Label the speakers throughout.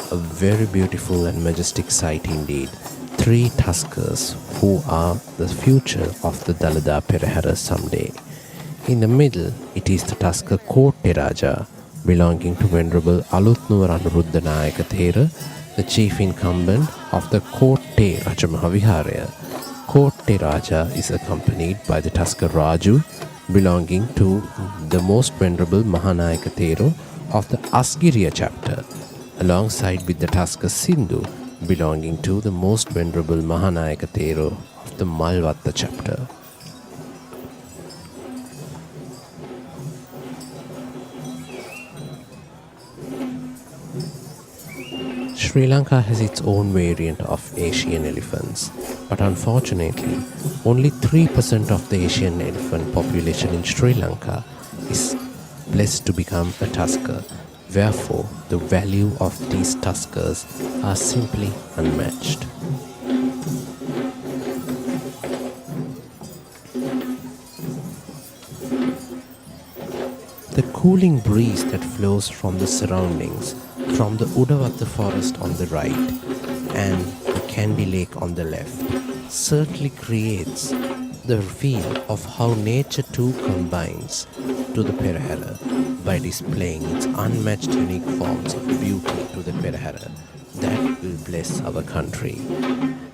Speaker 1: A very beautiful and majestic sight indeed. 3 tuskers who are the future of the Dalada Perahera someday. In the middle, it is the tusker Kotte Raja, belonging to Venerable Alutnuwar Anuruddha Nayaka Thera, the chief incumbent of the Kotte Rajamahaviharaya. Kotte Raja is accompanied by the tusker Raju, belonging to the most venerable Mahanayaka Thero of the Asgiriya chapter, alongside with the tusker Sindhu, belonging to the most venerable Mahanayaka Thero of the Malvatta chapter. Sri Lanka has its own variant of Asian elephants, but unfortunately, only 3% of the Asian elephant population in Sri Lanka is blessed to become a tusker. Therefore, the value of these tuskers are simply unmatched. The cooling breeze that flows from the surroundings, from the Udavatta forest on the right and the Kandy Lake on the left, certainly creates the feel of how nature too combines to the Perahera by displaying its unmatched unique forms of beauty to the Perahera that will bless our country.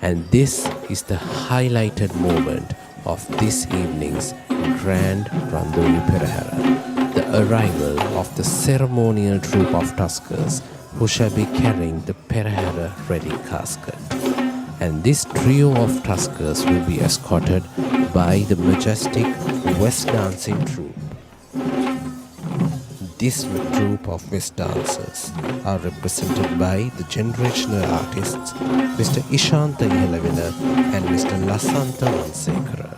Speaker 1: And this is the highlighted moment of this evening's Grand Randoli Perahera, the arrival of the ceremonial troop of tuskers who shall be carrying the Perahera ready casket. And this trio of tuskers will be escorted by the majestic West dancing troupe. This troupe of West dancers are represented by the generational artists Mr. Ishanta Yelavina and Mr. Lasantha Mansekara.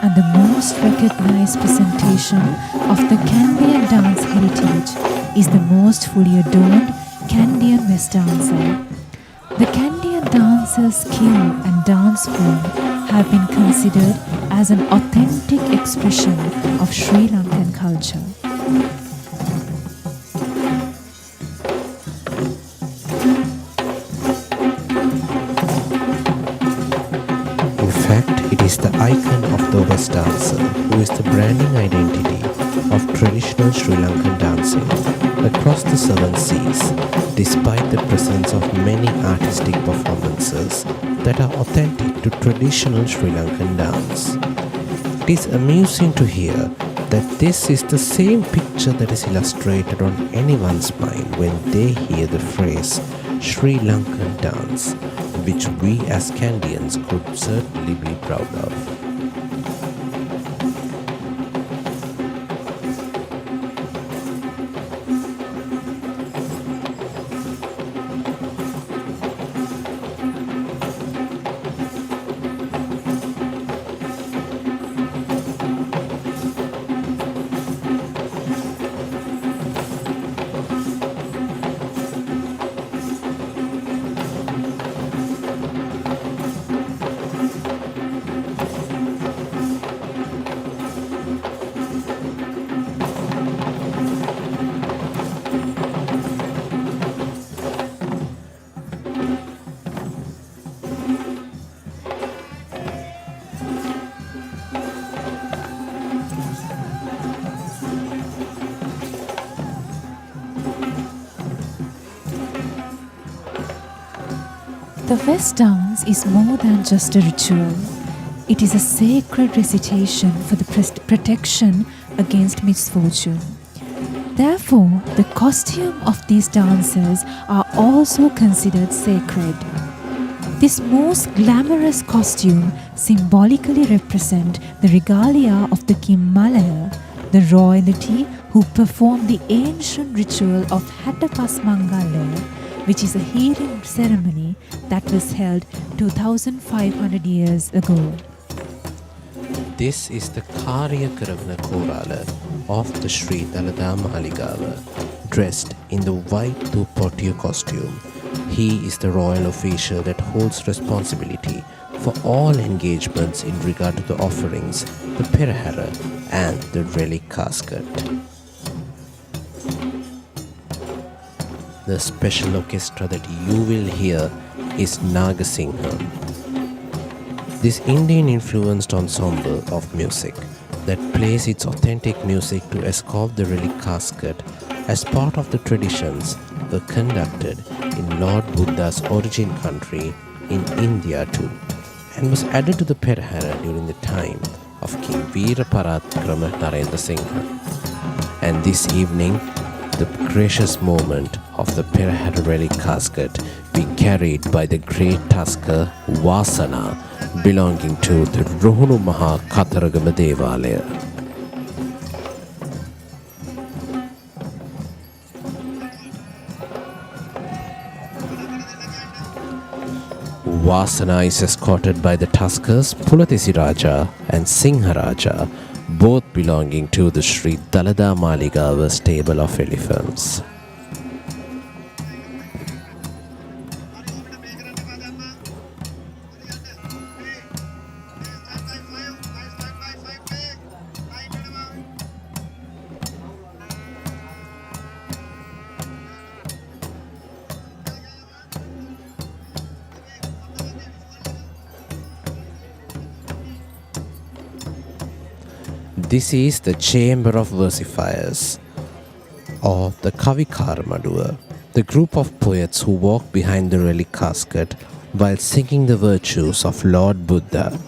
Speaker 2: And the most recognized presentation of the Kandyan dance heritage is the most fully adorned Kandyan West dancer. The Kandyan dancer's skill and dance form have been considered as an authentic expression of Sri Lankan culture.
Speaker 1: Is the icon of the West dancer, who is the branding identity of traditional Sri Lankan dancing across the 7 seas, despite the presence of many artistic performances that are authentic to traditional Sri Lankan dance. It is amusing to hear that this is the same picture that is illustrated on anyone's mind when they hear the phrase Sri Lankan dance, which we as Kandyans could certainly be proud of.
Speaker 2: The West dance is more than just a ritual. It is a sacred recitation for the protection against misfortune. Therefore, the costume of these dancers are also considered sacred. This most glamorous costume symbolically represents the regalia of the King Malaya, the royalty who performed the ancient ritual of Hattapasmangalaya, which is a healing ceremony that was held 2500 years ago.
Speaker 1: This is the Karya Karavana Korala of the Sri Dalada Maligava, dressed in the white Dupotiya costume. He is the royal official that holds responsibility for all engagements in regard to the offerings, the Perahera and the relic casket. The special orchestra that you will hear is Nagasingha. This Indian influenced ensemble of music that plays its authentic music to escort the relic casket as part of the traditions were conducted in Lord Buddha's origin country in India too, and was added to the Perahera during the time of King Veeraparakrama Narendra Singha. And this evening, the gracious moment of the Perahera relic casket being carried by the great tusker Vasana, belonging to the Ruhunu Maha Kataragama Devalaya. Vasana is escorted by the tuskers Pulatesi Raja and Singha Raja, both belonging to the Sri Dalada Maligava stable of elephants. This is the chamber of versifiers, or the Kavikara Maduva, the group of poets who walk behind the relic casket while singing the virtues of Lord Buddha.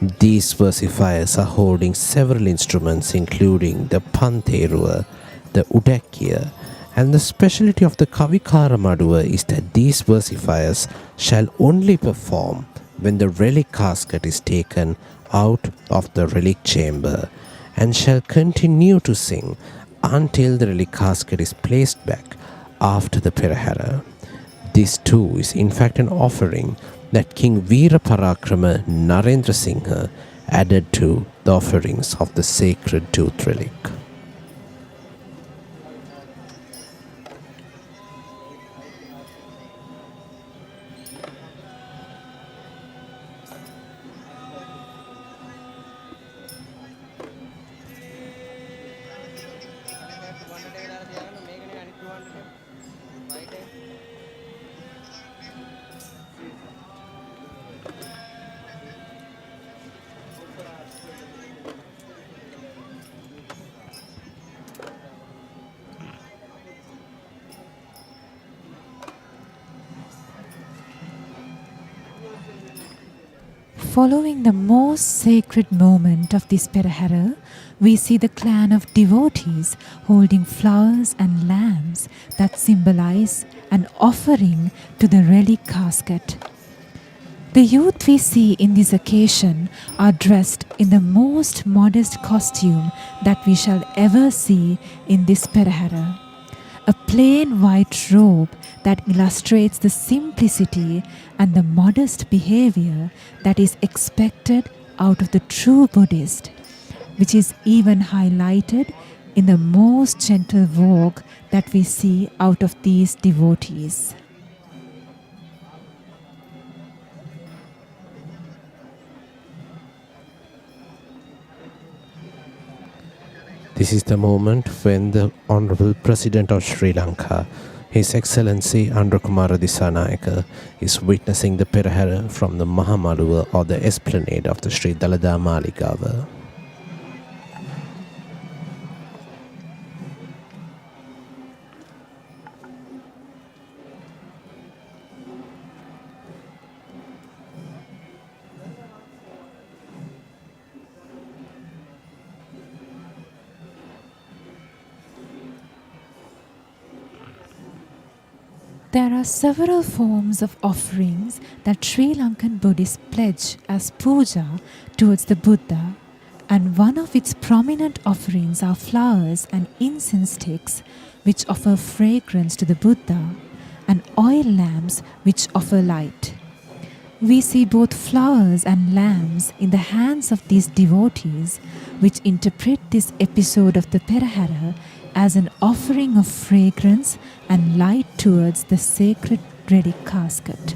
Speaker 1: These versifiers are holding several instruments including the Panterua, the Udakya, and the speciality of the Kavikara Maduva is that these versifiers shall only perform when the relic casket is taken out of the relic chamber, and shall continue to sing until the relic casket is placed back after the Perahera. This too is in fact an offering that King Veeraparakrama Narendra Singha added to the offerings of the sacred tooth relic.
Speaker 2: Following the most sacred moment of this Perahera, we see the clan of devotees holding flowers and lamps that symbolize an offering to the relic casket. The youth we see in this occasion are dressed in the most modest costume that we shall ever see in this Perahera. A plain white robe that illustrates the simplicity and the modest behavior that is expected out of the true Buddhist, which is even highlighted in the most gentle walk that we see out of these devotees.
Speaker 1: This is the moment when the Honorable President of Sri Lanka, His Excellency Andrekumara Dissanayaka, is witnessing the Perahera from the Mahamaluva or the esplanade of the Sri Dalada Maligava.
Speaker 2: There are several forms of offerings that Sri Lankan Buddhists pledge as puja towards the Buddha, and one of its prominent offerings are flowers and incense sticks which offer fragrance to the Buddha, and oil lamps which offer light. We see both flowers and lamps in the hands of these devotees, which interpret this episode of the Perahera as an offering of fragrance and light towards the sacred relic casket.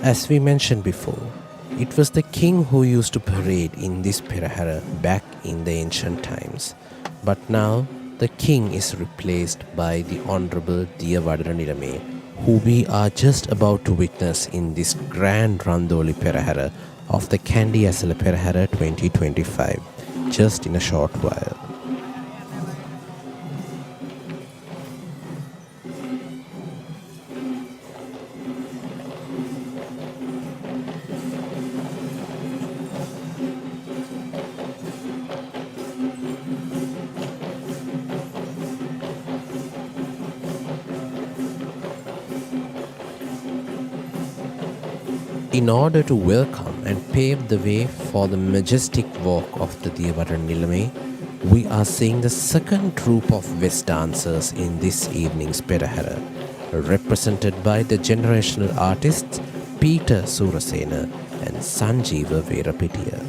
Speaker 1: As we mentioned before, it was the king who used to parade in this Perahera back in the ancient times. But now the king is replaced by the Honorable Diyawadana Nilame, who we are just about to witness in this grand Randoli Perahera of the Kandy Esala Perahera 2025, just in a short while. In order to welcome and pave the way for the majestic walk of the Diyawadana Nilame, we are seeing the second troupe of West dancers in this evening's Perahera, represented by the generational artists Peter Surasena and Sanjeeva Verapitiya.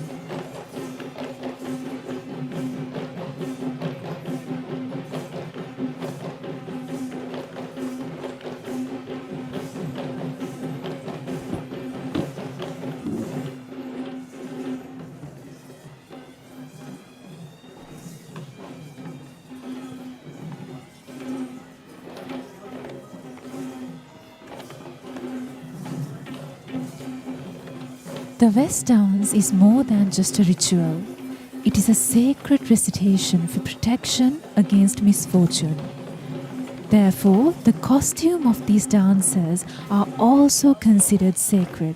Speaker 2: The West dance is more than just a ritual. It is a sacred recitation for protection against misfortune. Therefore, the costume of these dancers are also considered sacred.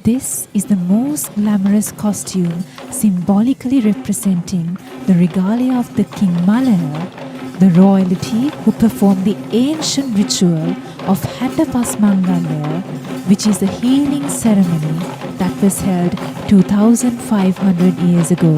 Speaker 2: This is the most glamorous costume, symbolically representing the regalia of the King Malaya, the royalty who performed the ancient ritual of Hatapas Mangalaya, which is the healing ceremony that was held 2500 years ago.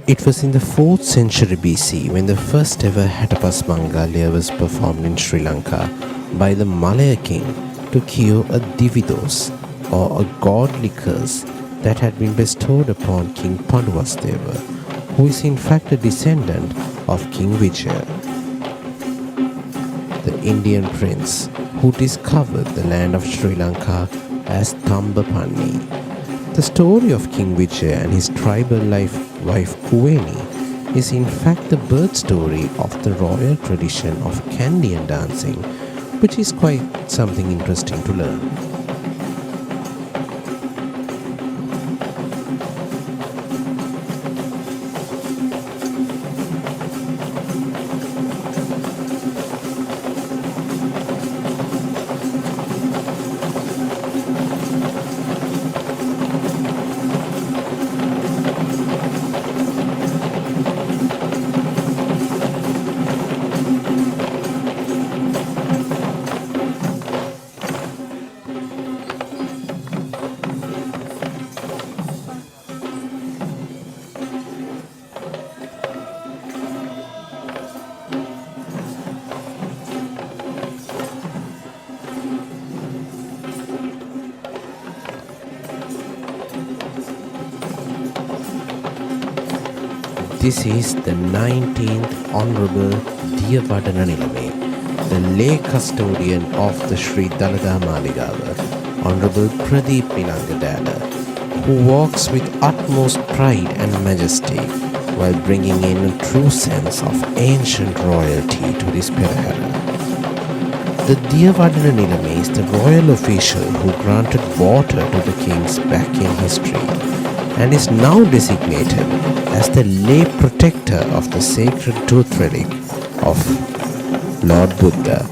Speaker 1: It was in the 4th century BC when the first ever Hatapas Mangalaya was performed in Sri Lanka by the Malaya king to cure a dividos, or a godly curse that had been bestowed upon King Panduvasteva, who is in fact a descendant of King Vijaya, the Indian prince who discovered the land of Sri Lanka as Tambapanni. The story of King Vijaya and his tribal wife Kuveni is in fact the birth story of the royal tradition of Kandyan dancing, which is quite something interesting to learn. This is the 19th Honorable Diyawadana Nilame, the lay custodian of the Sri Dalada Maligava, Honorable Pradeep Nilangadala, who walks with utmost pride and majesty while bringing in a true sense of ancient royalty to this Perahera. The Diyawadana Nilame is the royal official who granted water to the kings back in history and is now designated as the lay protector of the sacred tooth relic of Lord Buddha,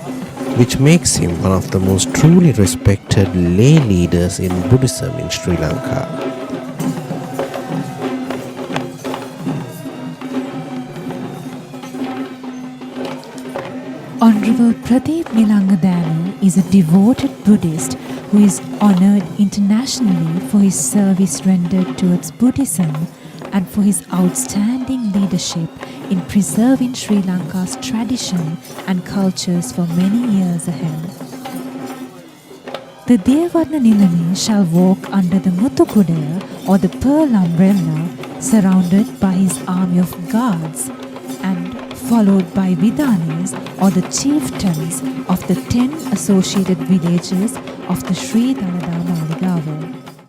Speaker 1: which makes him one of the most truly respected lay leaders in Buddhism in Sri Lanka.
Speaker 2: Honorable Pradeep Nilangadana is a devoted Buddhist who is honoured internationally for his service rendered towards Buddhism and for his outstanding leadership in preserving Sri Lanka's tradition and cultures for many years ahead. The Diyawadana Nilame shall walk under the Muthukudaya or the pearl umbrella, surrounded by his army of guards and followed by Vidanis or the chieftains of the 10 associated villages of the Sri Dalada Maligava.